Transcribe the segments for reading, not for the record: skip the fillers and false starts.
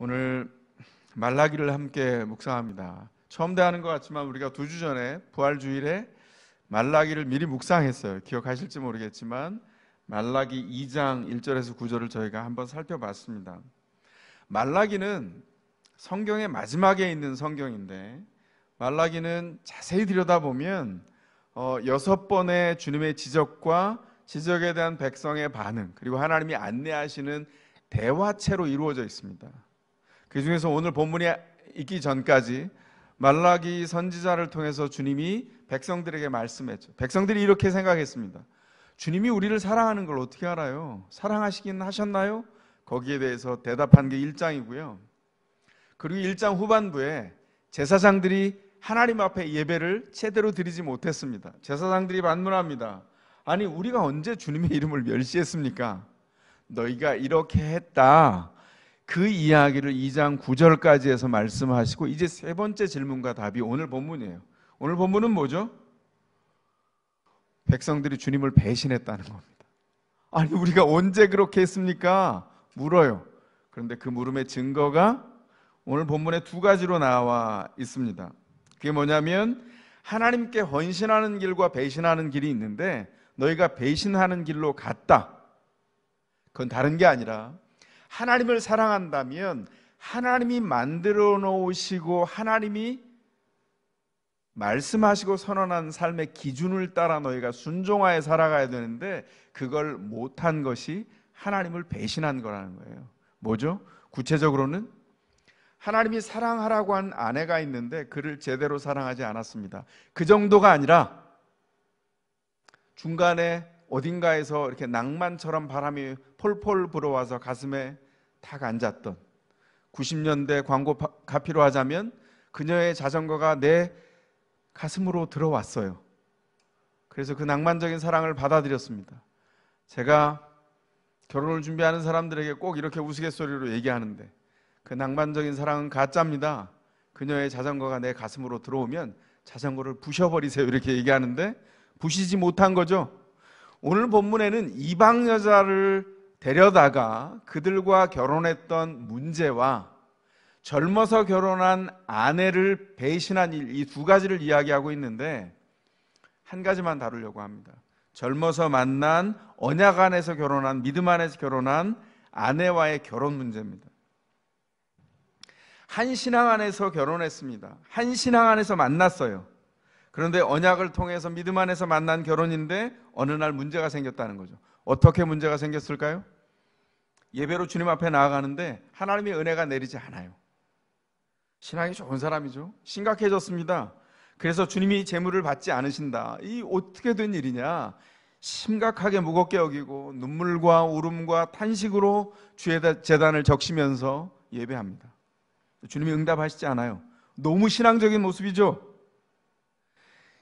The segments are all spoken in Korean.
오늘 말라기를 함께 묵상합니다. 처음 대하는 것 같지만 우리가 2주 전에 부활주일에 말라기를 미리 묵상했어요. 기억하실지 모르겠지만 말라기 2장 1절에서 9절을 저희가 한번 살펴봤습니다. 말라기는 성경의 마지막에 있는 성경인데 말라기는 자세히 들여다보면 6번의 주님의 지적과 지적에 대한 백성의 반응, 그리고 하나님이 안내하시는 대화체로 이루어져 있습니다. 그 중에서 오늘 본문이 있기 전까지 말라기 선지자를 통해서 주님이 백성들에게 말씀했죠. 백성들이 이렇게 생각했습니다. 주님이 우리를 사랑하는 걸 어떻게 알아요? 사랑하시긴 하셨나요? 거기에 대해서 대답한 게 1장이고요. 그리고 1장 후반부에 제사장들이 하나님 앞에 예배를 제대로 드리지 못했습니다. 제사장들이 반문합니다. 아니, 우리가 언제 주님의 이름을 멸시했습니까? 너희가 이렇게 했다. 그 이야기를 2장 9절까지 해서 말씀하시고 이제 세 번째 질문과 답이 오늘 본문이에요. 오늘 본문은 뭐죠? 백성들이 주님을 배신했다는 겁니다. 아니, 우리가 언제 그렇게 했습니까? 물어요. 그런데 그 물음의 증거가 오늘 본문에 2가지로 나와 있습니다. 그게 뭐냐면 하나님께 헌신하는 길과 배신하는 길이 있는데 너희가 배신하는 길로 갔다. 그건 다른 게 아니라 하나님을 사랑한다면 하나님이 만들어 놓으시고 하나님이 말씀하시고 선언한 삶의 기준을 따라 너희가 순종하여 살아가야 되는데 그걸 못한 것이 하나님을 배신한 거라는 거예요. 뭐죠? 구체적으로는 하나님이 사랑하라고 한 아내가 있는데 그를 제대로 사랑하지 않았습니다. 그 정도가 아니라 중간에 어딘가에서 이렇게 낭만처럼 바람이 폴폴 불어와서 가슴에 탁 앉았던 90년대 광고 가피로 하자면 그녀의 자전거가 내 가슴으로 들어왔어요. 그래서 그 낭만적인 사랑을 받아들였습니다. 제가 결혼을 준비하는 사람들에게 꼭 이렇게 우스갯소리로 얘기하는데 그 낭만적인 사랑은 가짜입니다. 그녀의 자전거가 내 가슴으로 들어오면 자전거를 부셔버리세요 이렇게 얘기하는데 부시지 못한 거죠. 오늘 본문에는 이방 여자를 데려다가 그들과 결혼했던 문제와 젊어서 결혼한 아내를 배신한 일, 이 2가지를 이야기하고 있는데 한 가지만 다루려고 합니다. 젊어서 만난 언약 안에서 결혼한, 믿음 안에서 결혼한 아내와의 결혼 문제입니다. 한 신앙 안에서 결혼했습니다. 한 신앙 안에서 만났어요. 그런데 언약을 통해서 믿음 안에서 만난 결혼인데 어느 날 문제가 생겼다는 거죠. 어떻게 문제가 생겼을까요? 예배로 주님 앞에 나아가는데 하나님의 은혜가 내리지 않아요. 신앙이 좋은 사람이죠. 심각해졌습니다. 그래서 주님이 제물을 받지 않으신다. 이 어떻게 된 일이냐? 심각하게 무겁게 여기고 눈물과 울음과 탄식으로 주의 제단을 적시면서 예배합니다. 주님이 응답하시지 않아요. 너무 신앙적인 모습이죠.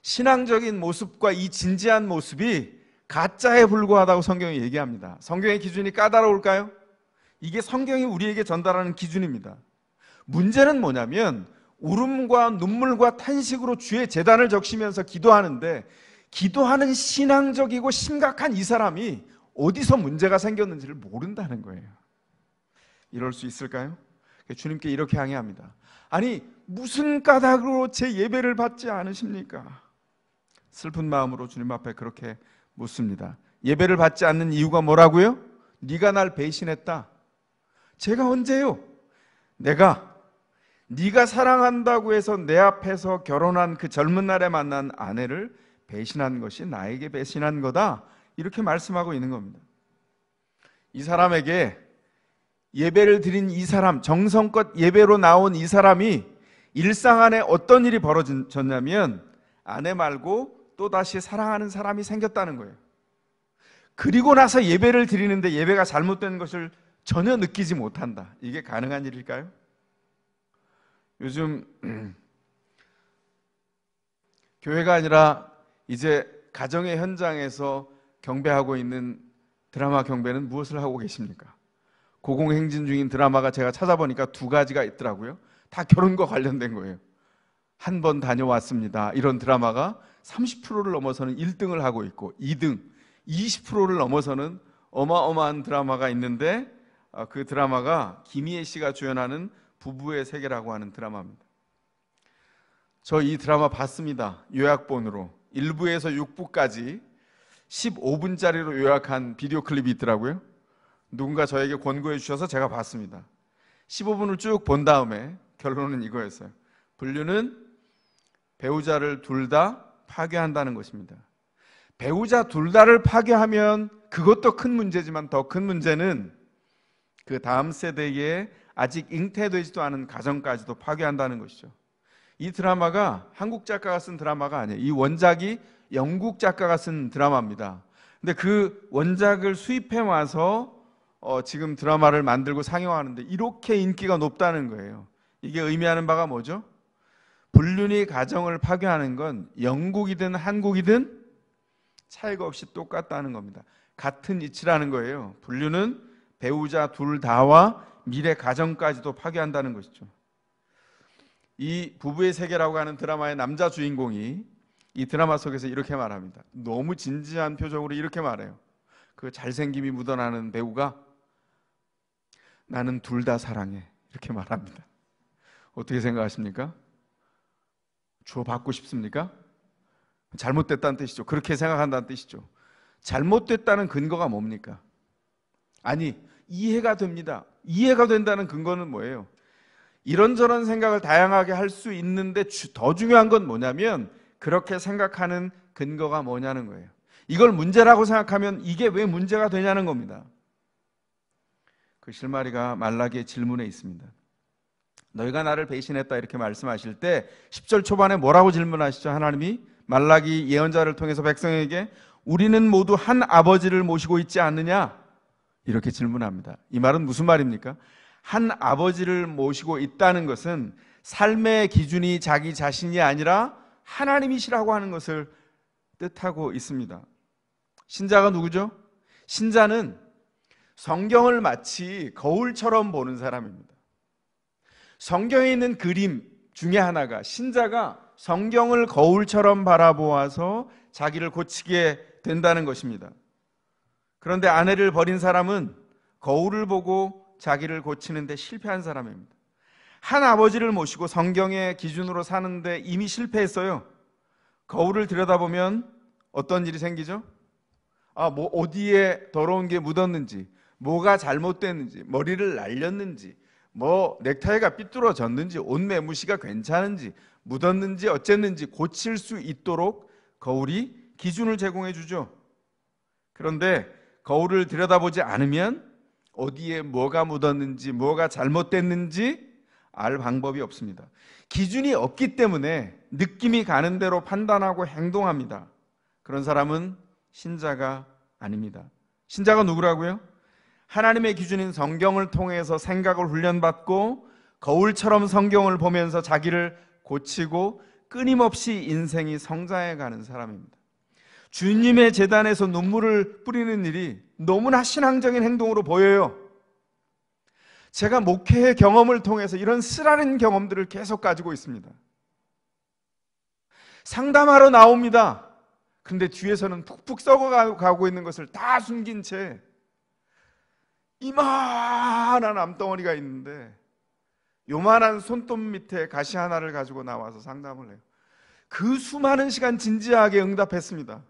신앙적인 모습과 이 진지한 모습이 가짜에 불과하다고 성경이 얘기합니다. 성경의 기준이 까다로울까요? 이게 성경이 우리에게 전달하는 기준입니다. 문제는 뭐냐면 울음과 눈물과 탄식으로 주의 제단을 적시면서 기도하는데 기도하는 신앙적이고 심각한 이 사람이 어디서 문제가 생겼는지를 모른다는 거예요. 이럴 수 있을까요? 주님께 이렇게 항의합니다. 아니, 무슨 까닭으로 제 예배를 받지 않으십니까? 슬픈 마음으로 주님 앞에 그렇게 묻습니다. 예배를 받지 않는 이유가 뭐라고요? 네가 날 배신했다. 제가 언제요? 네가 사랑한다고 해서 내 앞에서 결혼한 그 젊은 날에 만난 아내를 배신한 것이 나에게 배신한 거다. 이렇게 말씀하고 있는 겁니다. 이 사람에게 예배를 드린 이 사람, 정성껏 예배로 나온 이 사람이 일상 안에 어떤 일이 벌어졌냐면 아내 말고 또다시 사랑하는 사람이 생겼다는 거예요. 그리고 나서 예배를 드리는데 예배가 잘못된 것을 전혀 느끼지 못한다. 이게 가능한 일일까요? 요즘 교회가 아니라 이제 가정의 현장에서 경배하고 있는 드라마 경배는 무엇을 하고 계십니까? 고공행진 중인 드라마가 제가 찾아보니까 2가지가 있더라고요. 다 결혼과 관련된 거예요. 한 번 다녀왔습니다. 이런 드라마가 30%를 넘어서는 1등을 하고 있고 2등, 20%를 넘어서는 어마어마한 드라마가 있는데 그 드라마가 김희애 씨가 주연하는 부부의 세계라고 하는 드라마입니다. 저 이 드라마 봤습니다. 요약본으로 1부에서 6부까지 15분짜리로 요약한 비디오 클립이 있더라고요. 누군가 저에게 권고해 주셔서 제가 봤습니다. 15분을 쭉 본 다음에 결론은 이거였어요. 불륜은 배우자를 둘 다 파괴한다는 것입니다. 배우자 둘 다를 파괴하면 그것도 큰 문제지만 더 큰 문제는 그 다음 세대에 아직 잉태되지도 않은 가정까지도 파괴한다는 것이죠. 이 드라마가 한국 작가가 쓴 드라마가 아니에요. 이 원작이 영국 작가가 쓴 드라마입니다. 근데 그 원작을 수입해 와서 지금 드라마를 만들고 상영하는데 이렇게 인기가 높다는 거예요. 이게 의미하는 바가 뭐죠? 불륜이 가정을 파괴하는 건 영국이든 한국이든 차이가 없이 똑같다는 겁니다. 같은 이치라는 거예요. 불륜은 배우자 둘 다와 미래 가정까지도 파괴한다는 것이죠. 이 부부의 세계라고 하는 드라마의 남자 주인공이 이 드라마 속에서 이렇게 말합니다. 너무 진지한 표정으로 이렇게 말해요. 그 잘생김이 묻어나는 배우가 나는 둘 다 사랑해 이렇게 말합니다. 어떻게 생각하십니까? 주워받고 싶습니까? 잘못됐다는 뜻이죠. 그렇게 생각한다는 뜻이죠. 잘못됐다는 근거가 뭡니까? 아니, 이해가 됩니다. 이해가 된다는 근거는 뭐예요? 이런저런 생각을 다양하게 할 수 있는데 더 중요한 건 뭐냐면 그렇게 생각하는 근거가 뭐냐는 거예요. 이걸 문제라고 생각하면 이게 왜 문제가 되냐는 겁니다. 그 실마리가 말라기의 질문에 있습니다. 너희가 나를 배신했다 이렇게 말씀하실 때 10절 초반에 뭐라고 질문하시죠? 하나님이 말라기 예언자를 통해서 백성에게 우리는 모두 한 아버지를 모시고 있지 않느냐? 이렇게 질문합니다. 이 말은 무슨 말입니까? 한 아버지를 모시고 있다는 것은 삶의 기준이 자기 자신이 아니라 하나님이시라고 하는 것을 뜻하고 있습니다. 신자가 누구죠? 신자는 성경을 마치 거울처럼 보는 사람입니다. 성경에 있는 그림 중에 하나가 신자가 성경을 거울처럼 바라보아서 자기를 고치게 된다는 것입니다. 그런데 아내를 버린 사람은 거울을 보고 자기를 고치는데 실패한 사람입니다. 한 아버지를 모시고 성경의 기준으로 사는데 이미 실패했어요. 거울을 들여다보면 어떤 일이 생기죠? 뭐 어디에 더러운 게 묻었는지, 뭐가 잘못됐는지, 머리를 날렸는지, 뭐 넥타이가 삐뚤어졌는지, 옷 매무시가 괜찮은지, 묻었는지 어쨌는지 고칠 수 있도록 거울이 기준을 제공해 주죠. 그런데 거울을 들여다보지 않으면 어디에 뭐가 묻었는지, 뭐가 잘못됐는지 알 방법이 없습니다. 기준이 없기 때문에 느낌이 가는 대로 판단하고 행동합니다. 그런 사람은 신자가 아닙니다. 신자가 누구라고요? 하나님의 기준인 성경을 통해서 생각을 훈련받고 거울처럼 성경을 보면서 자기를 고치고 끊임없이 인생이 성장해가는 사람입니다. 주님의 제단에서 눈물을 뿌리는 일이 너무나 신앙적인 행동으로 보여요. 제가 목회의 경험을 통해서 이런 쓰라린 경험들을 계속 가지고 있습니다. 상담하러 나옵니다. 근데 뒤에서는 푹푹 썩어가고 있는 것을 다 숨긴 채 이만한 암덩어리가 있는데 요만한 손톱 밑에 가시 하나를 가지고 나와서 상담을 해요. 그 수많은 시간 진지하게 응답했습니다.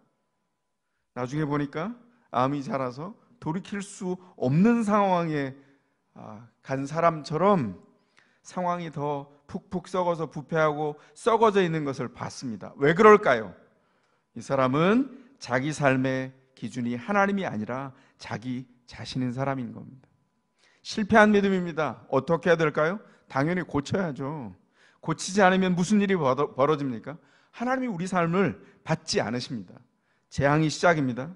나중에 보니까 암이 자라서 돌이킬 수 없는 상황에 간 사람처럼 상황이 더 푹푹 썩어서 부패하고 썩어져 있는 것을 봤습니다. 왜 그럴까요? 이 사람은 자기 삶의 기준이 하나님이 아니라 자기 자신인 사람인 겁니다. 실패한 믿음입니다. 어떻게 해야 될까요? 당연히 고쳐야죠. 고치지 않으면 무슨 일이 벌어집니까? 하나님이 우리 삶을 받지 않으십니다. 재앙이 시작입니다.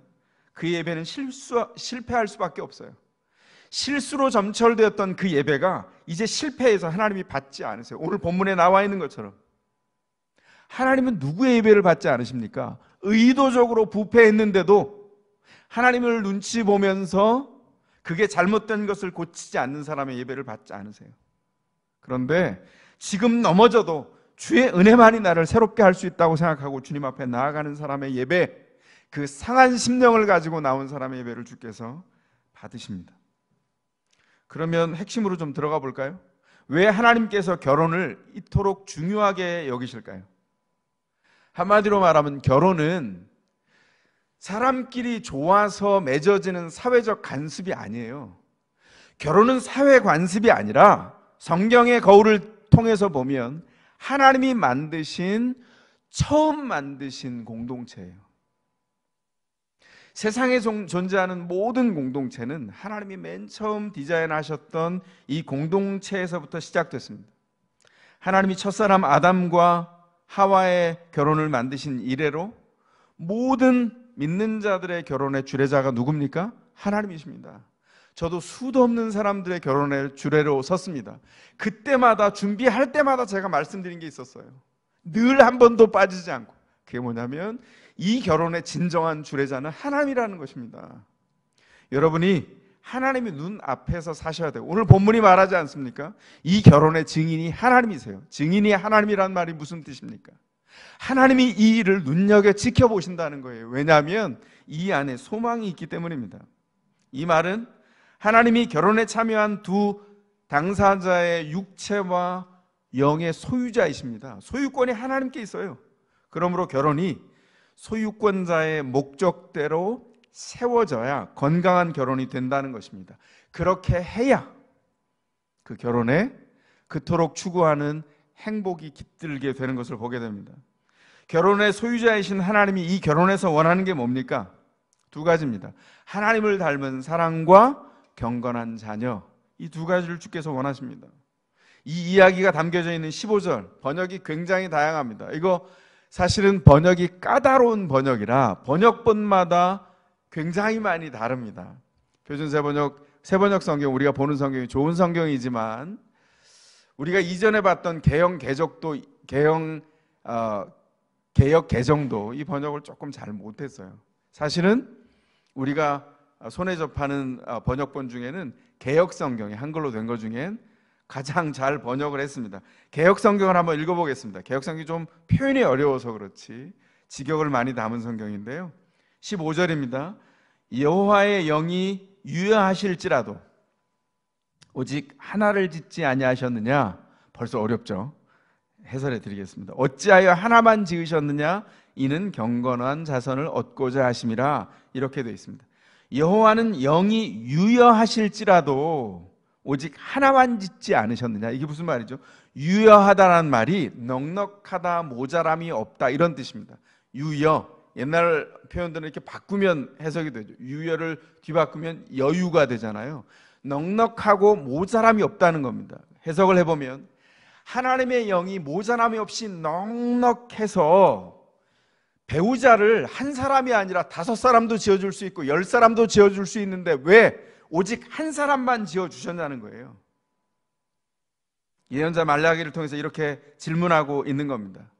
그 예배는 실패할 수밖에 없어요. 실수로 점철되었던 그 예배가 이제 실패해서 하나님이 받지 않으세요. 오늘 본문에 나와 있는 것처럼 하나님은 누구의 예배를 받지 않으십니까? 의도적으로 부패했는데도 하나님을 눈치 보면서 그게 잘못된 것을 고치지 않는 사람의 예배를 받지 않으세요. 그런데 지금 넘어져도 주의 은혜만이 나를 새롭게 할 수 있다고 생각하고 주님 앞에 나아가는 사람의 예배, 그 상한 심령을 가지고 나온 사람의 예배를 주께서 받으십니다. 그러면 핵심으로 좀 들어가 볼까요? 왜 하나님께서 결혼을 이토록 중요하게 여기실까요? 한마디로 말하면 결혼은 사람끼리 좋아서 맺어지는 사회적 관습이 아니에요. 결혼은 사회 관습이 아니라 성경의 거울을 통해서 보면 하나님이 처음 만드신 공동체예요. 세상에 존재하는 모든 공동체는 하나님이 맨 처음 디자인하셨던 이 공동체에서부터 시작됐습니다. 하나님이 첫사람 아담과 하와의 결혼을 만드신 이래로 모든 믿는 자들의 결혼의 주례자가 누굽니까? 하나님이십니다. 저도 수도 없는 사람들의 결혼의 주례로 섰습니다. 그때마다 준비할 때마다 제가 말씀드린 게 있었어요. 늘 한 번도 빠지지 않고. 그게 뭐냐면 이 결혼의 진정한 주례자는 하나님이라는 것입니다. 여러분이 하나님의 눈 앞에서 사셔야 돼요. 오늘 본문이 말하지 않습니까? 이 결혼의 증인이 하나님이세요. 증인이 하나님이란 말이 무슨 뜻입니까? 하나님이 이 일을 눈여겨 지켜보신다는 거예요. 왜냐하면 이 안에 소망이 있기 때문입니다. 이 말은 하나님이 결혼에 참여한 두 당사자의 육체와 영의 소유자이십니다. 소유권이 하나님께 있어요. 그러므로 결혼이 소유권자의 목적대로 세워져야 건강한 결혼이 된다는 것입니다. 그렇게 해야 그 결혼에 그토록 추구하는 행복이 깃들게 되는 것을 보게 됩니다. 결혼의 소유자이신 하나님이 이 결혼에서 원하는 게 뭡니까? 두 가지입니다. 하나님을 닮은 사랑과 경건한 자녀, 이 두 가지를 주께서 원하십니다. 이 이야기가 담겨져 있는 15절 번역이 굉장히 다양합니다. 이거 사실은 번역이 까다로운 번역이라 번역본마다 굉장히 많이 다릅니다. 표준 세번역 성경, 우리가 보는 성경이 좋은 성경이지만 우리가 이전에 봤던 개역 개정도 이 번역을 조금 잘 못했어요. 사실은 우리가 손에 접하는 번역본 중에는 개역 성경이 한글로 된 것 중엔 가장 잘 번역을 했습니다. 개역 성경을 한번 읽어보겠습니다. 개역 성경이 좀 표현이 어려워서 그렇지 직역을 많이 담은 성경인데요. 15절입니다. 여호와의 영이 유여하실지라도 오직 하나를 짓지 아니하셨느냐. 벌써 어렵죠. 해설해 드리겠습니다. 어찌하여 하나만 지으셨느냐. 이는 경건한 자손을 얻고자 하심이라. 이렇게 되어 있습니다. 여호와는 영이 유여하실지라도 오직 하나만 짓지 않으셨느냐. 이게 무슨 말이죠? 유여하다라는 말이 넉넉하다, 모자람이 없다 이런 뜻입니다. 유여, 옛날 표현들은 이렇게 바꾸면 해석이 되죠. 유여를 뒤바꾸면 여유가 되잖아요. 넉넉하고 모자람이 없다는 겁니다. 해석을 해보면 하나님의 영이 모자람이 없이 넉넉해서 배우자를 한 사람이 아니라 5사람도 지어줄 수 있고 10사람도 지어줄 수 있는데 왜 오직 한 사람만 지어주셨냐는 거예요. 예언자 말라기를 통해서 이렇게 질문하고 있는 겁니다.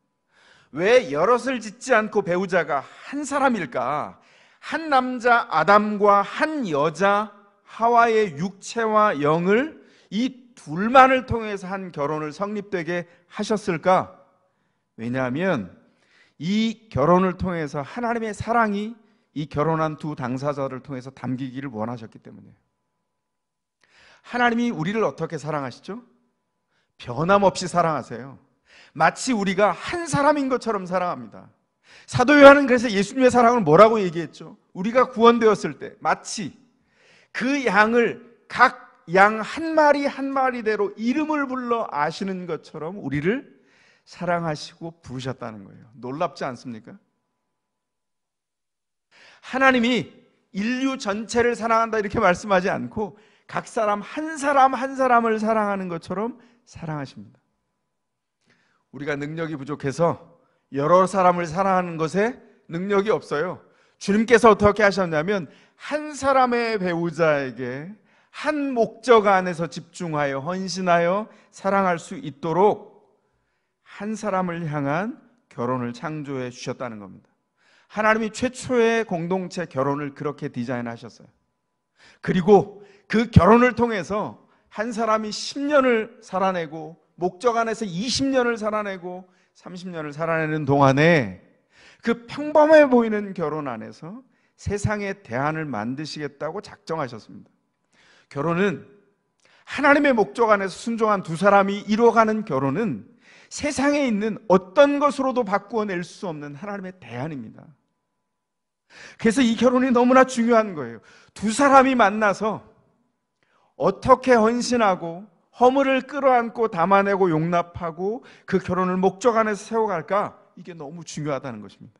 왜 여럿을 짓지 않고 배우자가 한 사람일까? 한 남자 아담과 한 여자 하와의 육체와 영을 이 둘만을 통해서 한 결혼을 성립되게 하셨을까? 왜냐하면 이 결혼을 통해서 하나님의 사랑이 이 결혼한 두 당사자를 통해서 담기기를 원하셨기 때문이에요. 하나님이 우리를 어떻게 사랑하시죠? 변함없이 사랑하세요. 마치 우리가 한 사람인 것처럼 사랑합니다. 사도 요한은 그래서 예수님의 사랑을 뭐라고 얘기했죠? 우리가 구원되었을 때 마치 그 양을 각 양 한 마리 한 마리대로 이름을 불러 아시는 것처럼 우리를 사랑하시고 부르셨다는 거예요. 놀랍지 않습니까? 하나님이 인류 전체를 사랑한다 이렇게 말씀하지 않고 각 사람 한 사람을 사랑하는 것처럼 사랑하십니다. 우리가 능력이 부족해서 여러 사람을 사랑하는 것에 능력이 없어요. 주님께서 어떻게 하셨냐면 한 사람의 배우자에게 한 목적 안에서 집중하여 헌신하여 사랑할 수 있도록 한 사람을 향한 결혼을 창조해 주셨다는 겁니다. 하나님이 최초의 공동체 결혼을 그렇게 디자인하셨어요. 그리고 그 결혼을 통해서 한 사람이 10년을 살아내고 목적 안에서 20년을 살아내고 30년을 살아내는 동안에 그 평범해 보이는 결혼 안에서 세상의 대안을 만드시겠다고 작정하셨습니다. 결혼은 하나님의 목적 안에서 순종한 두 사람이 이루어가는 결혼은 세상에 있는 어떤 것으로도 바꾸어낼 수 없는 하나님의 대안입니다. 그래서 이 결혼이 너무나 중요한 거예요. 두 사람이 만나서 어떻게 헌신하고 허물을 끌어안고 담아내고 용납하고 그 결혼을 목적 안에서 세워갈까? 이게 너무 중요하다는 것입니다.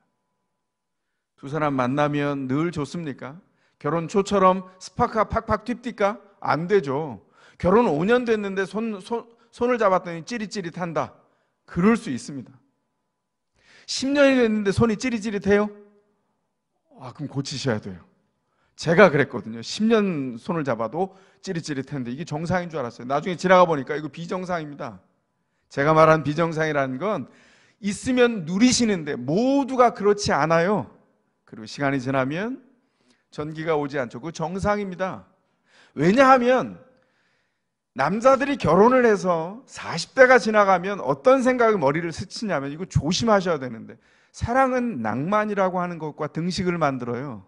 두 사람 만나면 늘 좋습니까? 결혼 초처럼 스파크가 팍팍 튀입니까? 안 되죠. 결혼 5년 됐는데 손을 잡았더니 찌릿찌릿한다. 그럴 수 있습니다. 10년이 됐는데 손이 찌릿찌릿해요? 그럼 고치셔야 돼요. 제가 그랬거든요. 10년 손을 잡아도 찌릿찌릿했는데 이게 정상인 줄 알았어요. 나중에 지나가 보니까 이거 비정상입니다. 제가 말한 비정상이라는 건 있으면 누리시는데 모두가 그렇지 않아요. 그리고 시간이 지나면 전기가 오지 않죠. 그거 정상입니다. 왜냐하면 남자들이 결혼을 해서 40대가 지나가면 어떤 생각이 머리를 스치냐면 이거 조심하셔야 되는데 사랑은 낭만이라고 하는 것과 등식을 만들어요.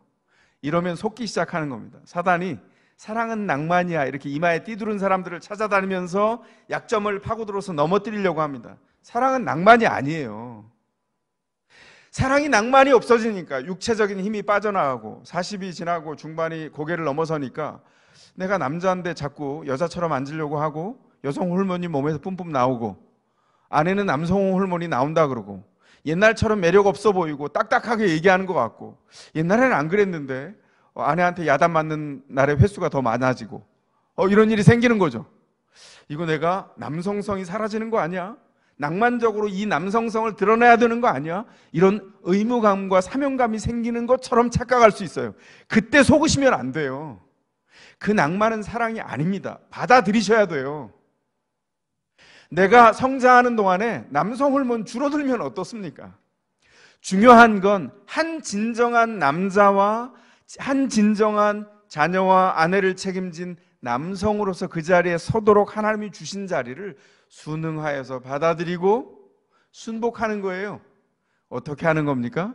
이러면 속기 시작하는 겁니다. 사단이 사랑은 낭만이야 이렇게 이마에 띠두른 사람들을 찾아다니면서 약점을 파고들어서 넘어뜨리려고 합니다. 사랑은 낭만이 아니에요. 사랑이 낭만이 없어지니까 육체적인 힘이 빠져나가고 40이 지나고 중반이 고개를 넘어서니까 내가 남자인데 자꾸 여자처럼 앉으려고 하고 여성 호르몬이 몸에서 뿜뿜 나오고 아내는 남성 호르몬이 나온다 그러고 옛날처럼 매력 없어 보이고 딱딱하게 얘기하는 것 같고 옛날에는 안 그랬는데 아내한테 야단 맞는 날의 횟수가 더 많아지고 이런 일이 생기는 거죠. 이거 내가 남성성이 사라지는 거 아니야? 낭만적으로 이 남성성을 드러내야 되는 거 아니야? 이런 의무감과 사명감이 생기는 것처럼 착각할 수 있어요. 그때 속으시면 안 돼요. 그 낭만은 사랑이 아닙니다. 받아들이셔야 돼요. 내가 성장하는 동안에 남성 호르몬 줄어들면 어떻습니까? 중요한 건 한 진정한 남자와 한 진정한 자녀와 아내를 책임진 남성으로서 그 자리에 서도록 하나님이 주신 자리를 순응하여서 받아들이고 순복하는 거예요. 어떻게 하는 겁니까?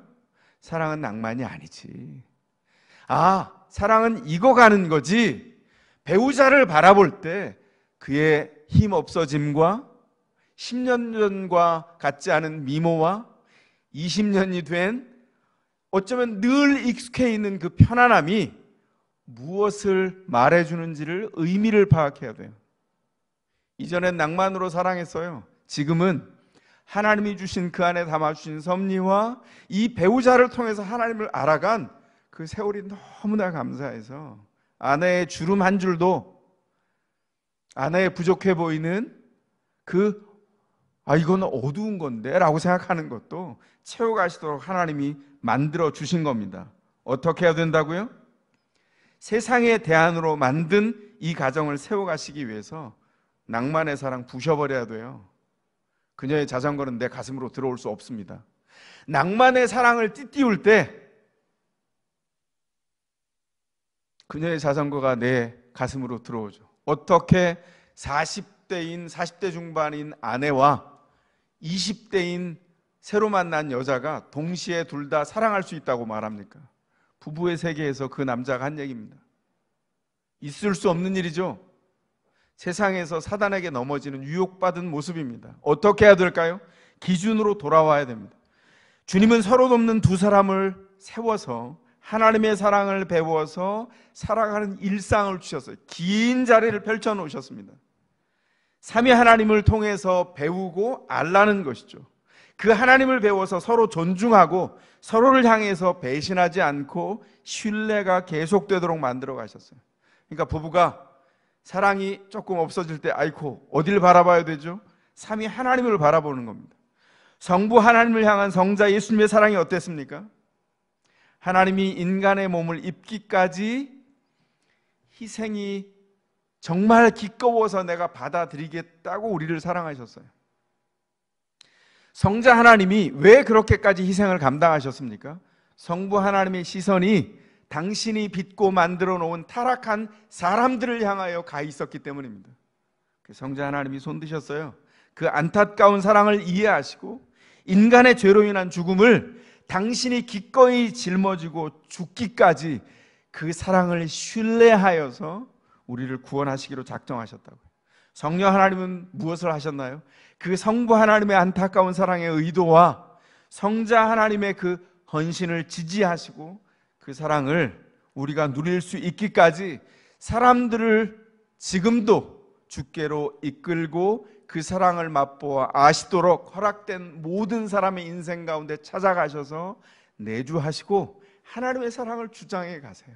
사랑은 낭만이 아니지. 사랑은 익어가는 거지. 배우자를 바라볼 때 그의 힘 없어짐과 10년 전과 같지 않은 미모와 20년이 된 어쩌면 늘 익숙해 있는 그 편안함이 무엇을 말해주는지를 의미를 파악해야 돼요. 이전엔 낭만으로 사랑했어요. 지금은 하나님이 주신 그 안에 담아주신 섭리와 이 배우자를 통해서 하나님을 알아간 그 세월이 너무나 감사해서 아내의 주름 한 줄도 아내의 부족해 보이는 이건 어두운 건데 라고 생각하는 것도 채워가시도록 하나님이 만들어 주신 겁니다. 어떻게 해야 된다고요? 세상의 대안으로 만든 이 가정을 세워가시기 위해서 낭만의 사랑 부셔버려야 돼요. 그녀의 자전거는 내 가슴으로 들어올 수 없습니다. 낭만의 사랑을 띠띠울 때 그녀의 자전거가 내 가슴으로 들어오죠. 어떻게 40대 중반인 아내와 20대인 새로 만난 여자가 동시에 둘 다 사랑할 수 있다고 말합니까? 부부의 세계에서 그 남자가 한 얘기입니다. 있을 수 없는 일이죠. 세상에서 사단에게 넘어지는 유혹받은 모습입니다. 어떻게 해야 될까요? 기준으로 돌아와야 됩니다. 주님은 서로 돕는 두 사람을 세워서 하나님의 사랑을 배워서 살아가는 일상을 주셨어요. 긴 자리를 펼쳐 놓으셨습니다. 삼위 하나님을 통해서 배우고 알라는 것이죠. 그 하나님을 배워서 서로 존중하고 서로를 향해서 배신하지 않고 신뢰가 계속되도록 만들어 가셨어요. 그러니까 부부가 사랑이 조금 없어질 때 어딜 바라봐야 되죠? 삼위 하나님을 바라보는 겁니다. 성부 하나님을 향한 성자 예수님의 사랑이 어땠습니까? 하나님이 인간의 몸을 입기까지 희생이 정말 기꺼워서 내가 받아들이겠다고 우리를 사랑하셨어요. 성자 하나님이 왜 그렇게까지 희생을 감당하셨습니까? 성부 하나님의 시선이 당신이 빚고 만들어 놓은 타락한 사람들을 향하여 가 있었기 때문입니다. 성자 하나님이 손드셨어요. 그 안타까운 사랑을 이해하시고 인간의 죄로 인한 죽음을 당신이 기꺼이 짊어지고 죽기까지 그 사랑을 신뢰하여서 우리를 구원하시기로 작정하셨다고요. 성령 하나님은 무엇을 하셨나요? 그 성부 하나님의 안타까운 사랑의 의도와 성자 하나님의 그 헌신을 지지하시고 그 사랑을 우리가 누릴 수 있기까지 사람들을 지금도 주께로 이끌고 그 사랑을 맛보아 아시도록 허락된 모든 사람의 인생 가운데 찾아가셔서 내주하시고 하나님의 사랑을 주장해 가세요.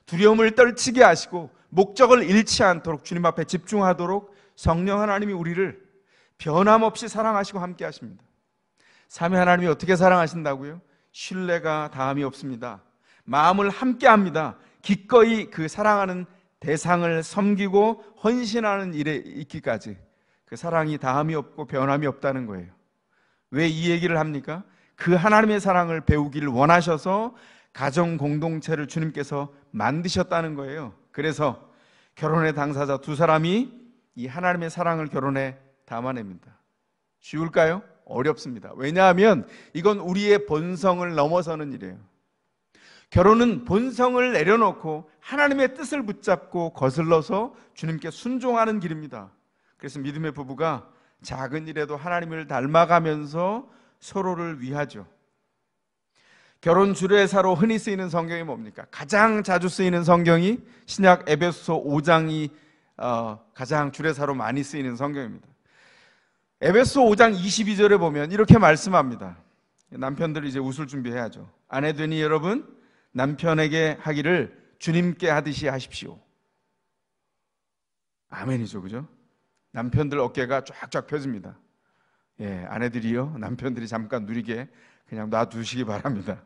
두려움을 떨치게 하시고 목적을 잃지 않도록 주님 앞에 집중하도록 성령 하나님이 우리를 변함없이 사랑하시고 함께 하십니다. 삼위 하나님이 어떻게 사랑하신다고요? 신뢰가 다함이 없습니다. 마음을 함께 합니다. 기꺼이 그 사랑하는 대상을 섬기고 헌신하는 일에 있기까지 그 사랑이 다함이 없고 변함이 없다는 거예요. 왜 이 얘기를 합니까? 그 하나님의 사랑을 배우기를 원하셔서 가정 공동체를 주님께서 만드셨다는 거예요. 그래서 결혼의 당사자 두 사람이 이 하나님의 사랑을 결혼에 담아냅니다. 쉬울까요? 어렵습니다. 왜냐하면 이건 우리의 본성을 넘어서는 일이에요. 결혼은 본성을 내려놓고 하나님의 뜻을 붙잡고 거슬러서 주님께 순종하는 길입니다. 그래서 믿음의 부부가 작은 일에도 하나님을 닮아가면서 서로를 위하죠. 결혼 주례사로 흔히 쓰이는 성경이 뭡니까? 가장 자주 쓰이는 성경이 신약 에베소서 5장이 가장 주례사로 많이 쓰이는 성경입니다. 에베소 5장 22절에 보면 이렇게 말씀합니다. 남편들 이제 웃을 준비해야죠. 아내 되니 여러분 남편에게 하기를 주님께 하듯이 하십시오. 아멘이죠, 그죠? 남편들 어깨가 쫙쫙 펴집니다. 예, 아내들이요, 남편들이 잠깐 누리게 그냥 놔두시기 바랍니다.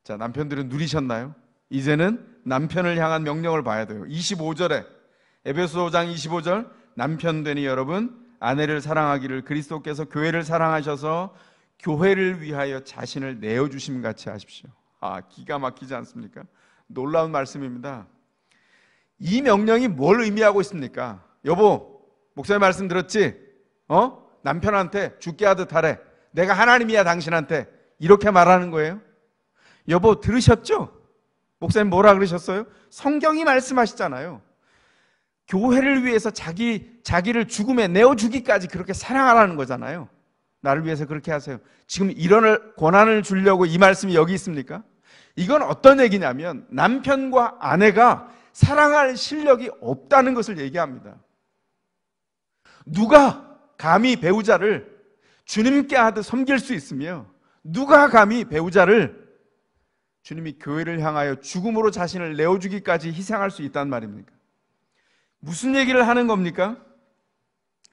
자, 남편들은 누리셨나요? 이제는 남편을 향한 명령을 봐야 돼요. 25절에 에베소 5장 25절 남편 되니 여러분 아내를 사랑하기를 그리스도께서 교회를 사랑하셔서 교회를 위하여 자신을 내어주심 같이 하십시오. 기가 막히지 않습니까? 놀라운 말씀입니다. 이 명령이 뭘 의미하고 있습니까? 여보, 목사님 말씀 들었지? 남편한테 죽게 하듯 하래. 내가 하나님이야 당신한테. 이렇게 말하는 거예요. 여보 들으셨죠? 목사님 뭐라 그러셨어요? 성경이 말씀하시잖아요. 교회를 위해서 자기를 죽음에 내어주기까지 그렇게 사랑하라는 거잖아요. 나를 위해서 그렇게 하세요. 지금 이런 권한을 주려고 이 말씀이 여기 있습니까? 이건 어떤 얘기냐면 남편과 아내가 사랑할 실력이 없다는 것을 얘기합니다. 누가 감히 배우자를 주님께 하듯 섬길 수 있으며 누가 감히 배우자를 주님이 교회를 향하여 죽음으로 자신을 내어주기까지 희생할 수 있단 말입니까? 무슨 얘기를 하는 겁니까?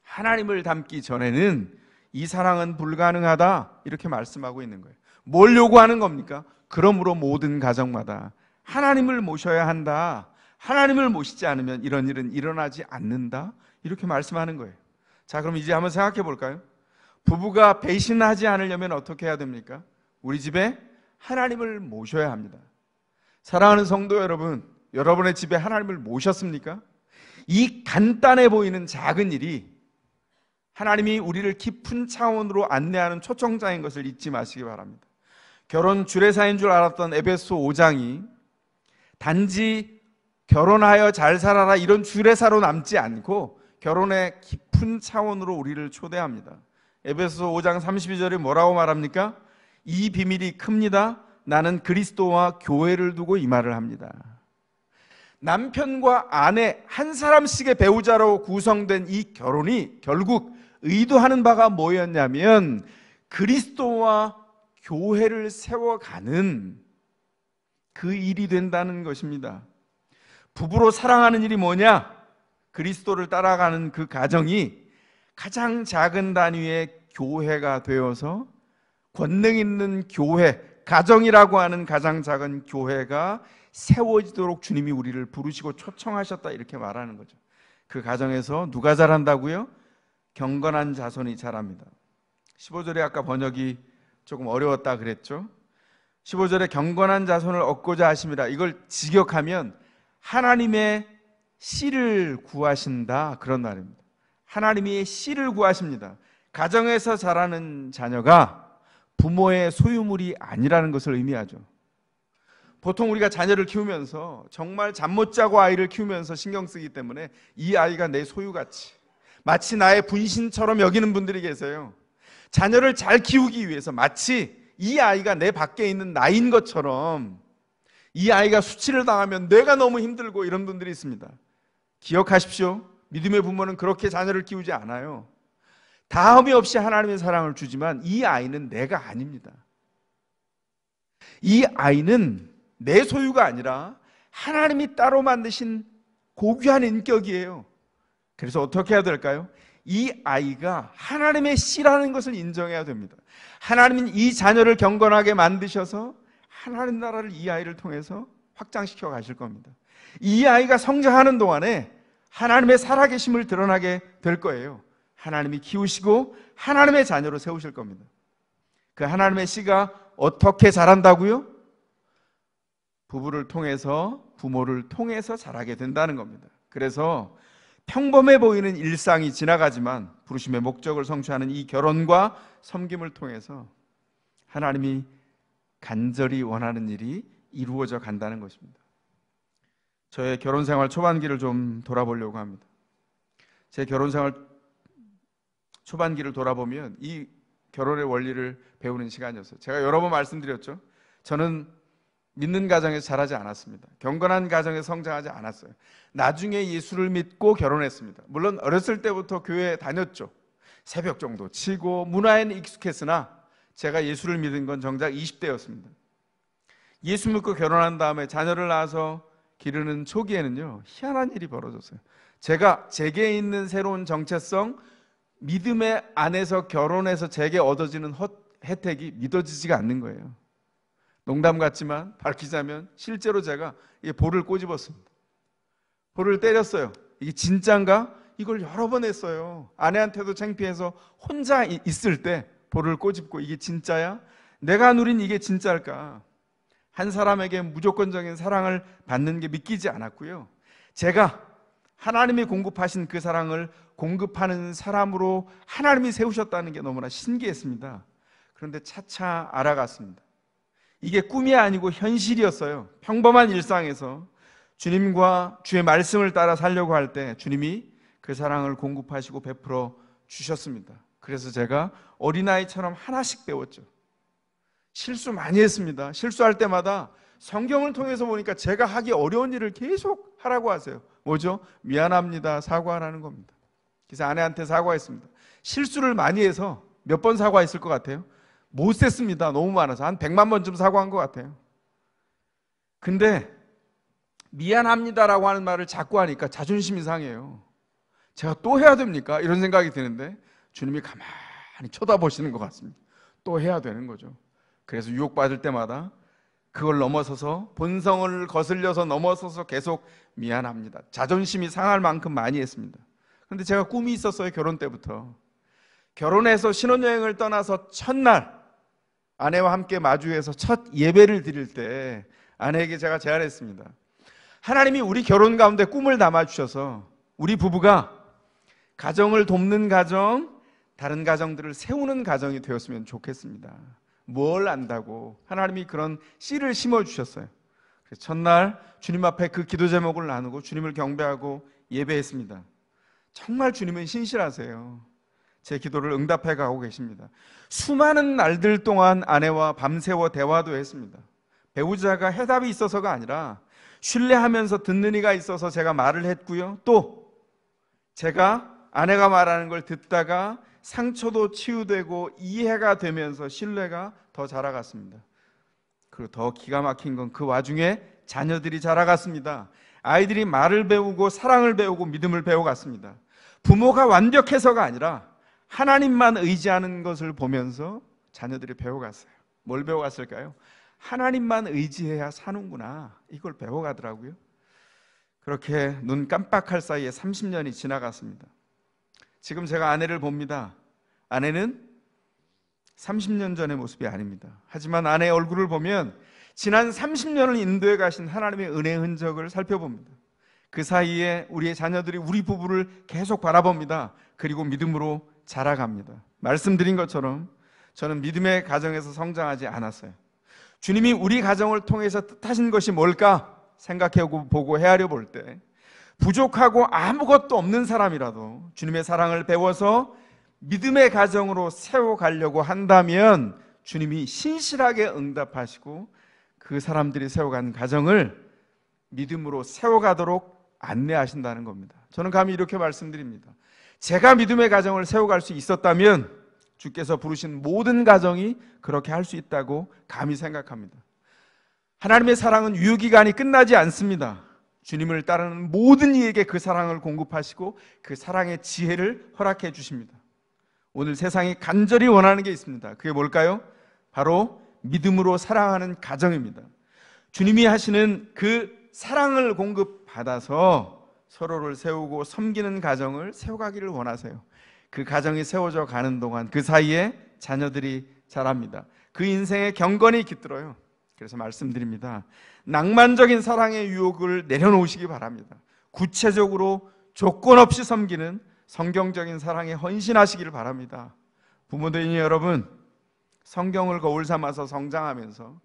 하나님을 닮기 전에는 이 사랑은 불가능하다 이렇게 말씀하고 있는 거예요. 뭘 요구하는 겁니까? 그러므로 모든 가정마다 하나님을 모셔야 한다. 하나님을 모시지 않으면 이런 일은 일어나지 않는다 이렇게 말씀하는 거예요. 자, 그럼 이제 한번 생각해 볼까요? 부부가 배신하지 않으려면 어떻게 해야 됩니까? 우리 집에 하나님을 모셔야 합니다. 사랑하는 성도 여러분, 여러분의 집에 하나님을 모셨습니까? 이 간단해 보이는 작은 일이 하나님이 우리를 깊은 차원으로 안내하는 초청장인 것을 잊지 마시기 바랍니다. 결혼 주례사인 줄 알았던 에베소 5장이 단지 결혼하여 잘 살아라 이런 주례사로 남지 않고 결혼의 깊은 차원으로 우리를 초대합니다. 에베소 5장 32절에 뭐라고 말합니까? 이 비밀이 큽니다. 나는 그리스도와 교회를 두고 이 말을 합니다. 남편과 아내 한 사람씩의 배우자로 구성된 이 결혼이 결국 의도하는 바가 뭐였냐면 그리스도와 교회를 세워가는 그 일이 된다는 것입니다. 부부로 사랑하는 일이 뭐냐? 그리스도를 따라가는 그 가정이 가장 작은 단위의 교회가 되어서 권능 있는 교회, 가정이라고 하는 가장 작은 교회가 세워지도록 주님이 우리를 부르시고 초청하셨다 이렇게 말하는 거죠. 그 가정에서 누가 자란다고요? 경건한 자손이 자랍니다. 15절에 아까 번역이 조금 어려웠다 그랬죠. 15절에 경건한 자손을 얻고자 하심이라, 이걸 직역하면 하나님의 씨를 구하신다 그런 말입니다. 하나님이 씨를 구하십니다. 가정에서 자라는 자녀가 부모의 소유물이 아니라는 것을 의미하죠. 보통 우리가 자녀를 키우면서 정말 잠 못 자고 아이를 키우면서 신경 쓰기 때문에 이 아이가 내 소유같이 마치 나의 분신처럼 여기는 분들이 계세요. 자녀를 잘 키우기 위해서 마치 이 아이가 내 밖에 있는 나인 것처럼, 이 아이가 수치를 당하면 내가 너무 힘들고, 이런 분들이 있습니다. 기억하십시오. 믿음의 부모는 그렇게 자녀를 키우지 않아요. 다함이 없이 하나님의 사랑을 주지만 이 아이는 내가 아닙니다. 이 아이는 내 소유가 아니라 하나님이 따로 만드신 고귀한 인격이에요. 그래서 어떻게 해야 될까요? 이 아이가 하나님의 씨라는 것을 인정해야 됩니다. 하나님은 이 자녀를 경건하게 만드셔서 하나님 나라를 이 아이를 통해서 확장시켜 가실 겁니다. 이 아이가 성장하는 동안에 하나님의 살아계심을 드러나게 될 거예요. 하나님이 키우시고 하나님의 자녀로 세우실 겁니다. 그 하나님의 씨가 어떻게 자란다고요? 부부를 통해서, 부모를 통해서 자라게 된다는 겁니다. 그래서 평범해 보이는 일상이 지나가지만 부르심의 목적을 성취하는 이 결혼과 섬김을 통해서 하나님이 간절히 원하는 일이 이루어져 간다는 것입니다. 저의 결혼 생활 초반기를 좀 돌아보려고 합니다. 제 결혼 생활 초반기를 돌아보면 이 결혼의 원리를 배우는 시간이었어요. 제가 여러 번 말씀드렸죠. 저는 믿는 가정에서 자라지 않았습니다. 경건한 가정에서 성장하지 않았어요. 나중에 예수를 믿고 결혼했습니다. 물론 어렸을 때부터 교회에 다녔죠. 새벽 정도 치고 문화에는 익숙했으나 제가 예수를 믿은 건 정작 20대였습니다. 예수 믿고 결혼한 다음에 자녀를 낳아서 기르는 초기에는요, 희한한 일이 벌어졌어요. 제게 있는 새로운 정체성, 믿음의 안에서 결혼해서 제게 얻어지는 혜택이 믿어지지가 않는 거예요. 농담 같지만 밝히자면 실제로 제가 볼을 꼬집었습니다. 볼을 때렸어요. 이게 진짠가? 이걸 여러 번 했어요. 아내한테도 창피해서 혼자 있을 때 볼을 꼬집고, 이게 진짜야? 내가 누린 이게 진짜일까? 한 사람에게 무조건적인 사랑을 받는 게 믿기지 않았고요. 제가 하나님이 공급하신 그 사랑을 공급하는 사람으로 하나님이 세우셨다는 게 너무나 신기했습니다. 그런데 차차 알아갔습니다. 이게 꿈이 아니고 현실이었어요. 평범한 일상에서 주님과 주의 말씀을 따라 살려고 할 때 주님이 그 사랑을 공급하시고 베풀어 주셨습니다. 그래서 제가 어린아이처럼 하나씩 배웠죠. 실수 많이 했습니다. 실수할 때마다 성경을 통해서 보니까 제가 하기 어려운 일을 계속 하라고 하세요. 뭐죠? 미안합니다, 사과하라는 겁니다. 그래서 아내한테 사과했습니다. 실수를 많이 해서 몇 번 사과했을 것 같아요? 못 셌습니다. 너무 많아서 한 100만 번쯤 사과한 것 같아요. 근데 미안합니다라고 하는 말을 자꾸 하니까 자존심이 상해요. 제가 또 해야 됩니까? 이런 생각이 드는데 주님이 가만히 쳐다보시는 것 같습니다. 또 해야 되는 거죠. 그래서 유혹받을 때마다 그걸 넘어서서, 본성을 거슬려서 넘어서서 계속 미안합니다, 자존심이 상할 만큼 많이 했습니다. 그런데 제가 꿈이 있었어요. 결혼 때부터. 결혼해서 신혼여행을 떠나서 첫날 아내와 함께 마주해서 첫 예배를 드릴 때 아내에게 제가 제안했습니다. 하나님이 우리 결혼 가운데 꿈을 담아주셔서 우리 부부가 가정을 돕는 가정, 다른 가정들을 세우는 가정이 되었으면 좋겠습니다. 뭘 안다고 하나님이 그런 씨를 심어주셨어요. 그래서 첫날 주님 앞에 그 기도 제목을 나누고 주님을 경배하고 예배했습니다. 정말 주님은 신실하세요. 제 기도를 응답해 가고 계십니다. 수많은 날들 동안 아내와 밤새워 대화도 했습니다. 배우자가 해답이 있어서가 아니라 신뢰하면서 듣는 이가 있어서 제가 말을 했고요. 또 제가 아내가 말하는 걸 듣다가 상처도 치유되고 이해가 되면서 신뢰가 더 자라갔습니다. 그리고 더 기가 막힌 건 그 와중에 자녀들이 자라갔습니다. 아이들이 말을 배우고 사랑을 배우고 믿음을 배워갔습니다. 부모가 완벽해서가 아니라 하나님만 의지하는 것을 보면서 자녀들이 배워갔어요. 뭘 배워갔을까요? 하나님만 의지해야 사는구나, 이걸 배워가더라고요. 그렇게 눈 깜빡할 사이에 30년이 지나갔습니다. 지금 제가 아내를 봅니다. 아내는 30년 전의 모습이 아닙니다. 하지만 아내의 얼굴을 보면 지난 30년을 인도해 가신 하나님의 은혜의 흔적을 살펴봅니다. 그 사이에 우리의 자녀들이 우리 부부를 계속 바라봅니다. 그리고 믿음으로 자라갑니다. 말씀드린 것처럼 저는 믿음의 가정에서 성장하지 않았어요. 주님이 우리 가정을 통해서 뜻하신 것이 뭘까 생각해 보고 헤아려 볼 때, 부족하고 아무것도 없는 사람이라도 주님의 사랑을 배워서 믿음의 가정으로 세워가려고 한다면 주님이 신실하게 응답하시고 그 사람들이 세워간 가정을 믿음으로 세워가도록 안내하신다는 겁니다. 저는 감히 이렇게 말씀드립니다. 제가 믿음의 가정을 세워갈 수 있었다면 주께서 부르신 모든 가정이 그렇게 할 수 있다고 감히 생각합니다. 하나님의 사랑은 유효기간이 끝나지 않습니다. 주님을 따르는 모든 이에게 그 사랑을 공급하시고 그 사랑의 지혜를 허락해 주십니다. 오늘 세상이 간절히 원하는 게 있습니다. 그게 뭘까요? 바로 믿음으로 사랑하는 가정입니다. 주님이 하시는 그 사랑을 공급받아서 서로를 세우고 섬기는 가정을 세워가기를 원하세요. 그 가정이 세워져 가는 동안 그 사이에 자녀들이 자랍니다. 그 인생의 경건이 깃들어요. 그래서 말씀드립니다. 낭만적인 사랑의 유혹을 내려놓으시기 바랍니다. 구체적으로 조건 없이 섬기는 성경적인 사랑에 헌신하시기를 바랍니다. 부모들이 여러분, 성경을 거울 삼아서 성장하면서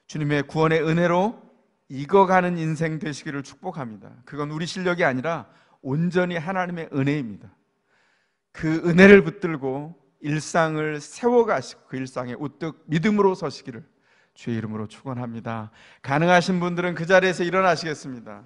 주님의 구원의 은혜로 익어가는 인생 되시기를 축복합니다. 그건 우리 실력이 아니라 온전히 하나님의 은혜입니다. 그 은혜를 붙들고 일상을 세워가시고 그 일상에 우뚝 믿음으로 서시기를 주의 이름으로 축원합니다. 가능하신 분들은 그 자리에서 일어나시겠습니다.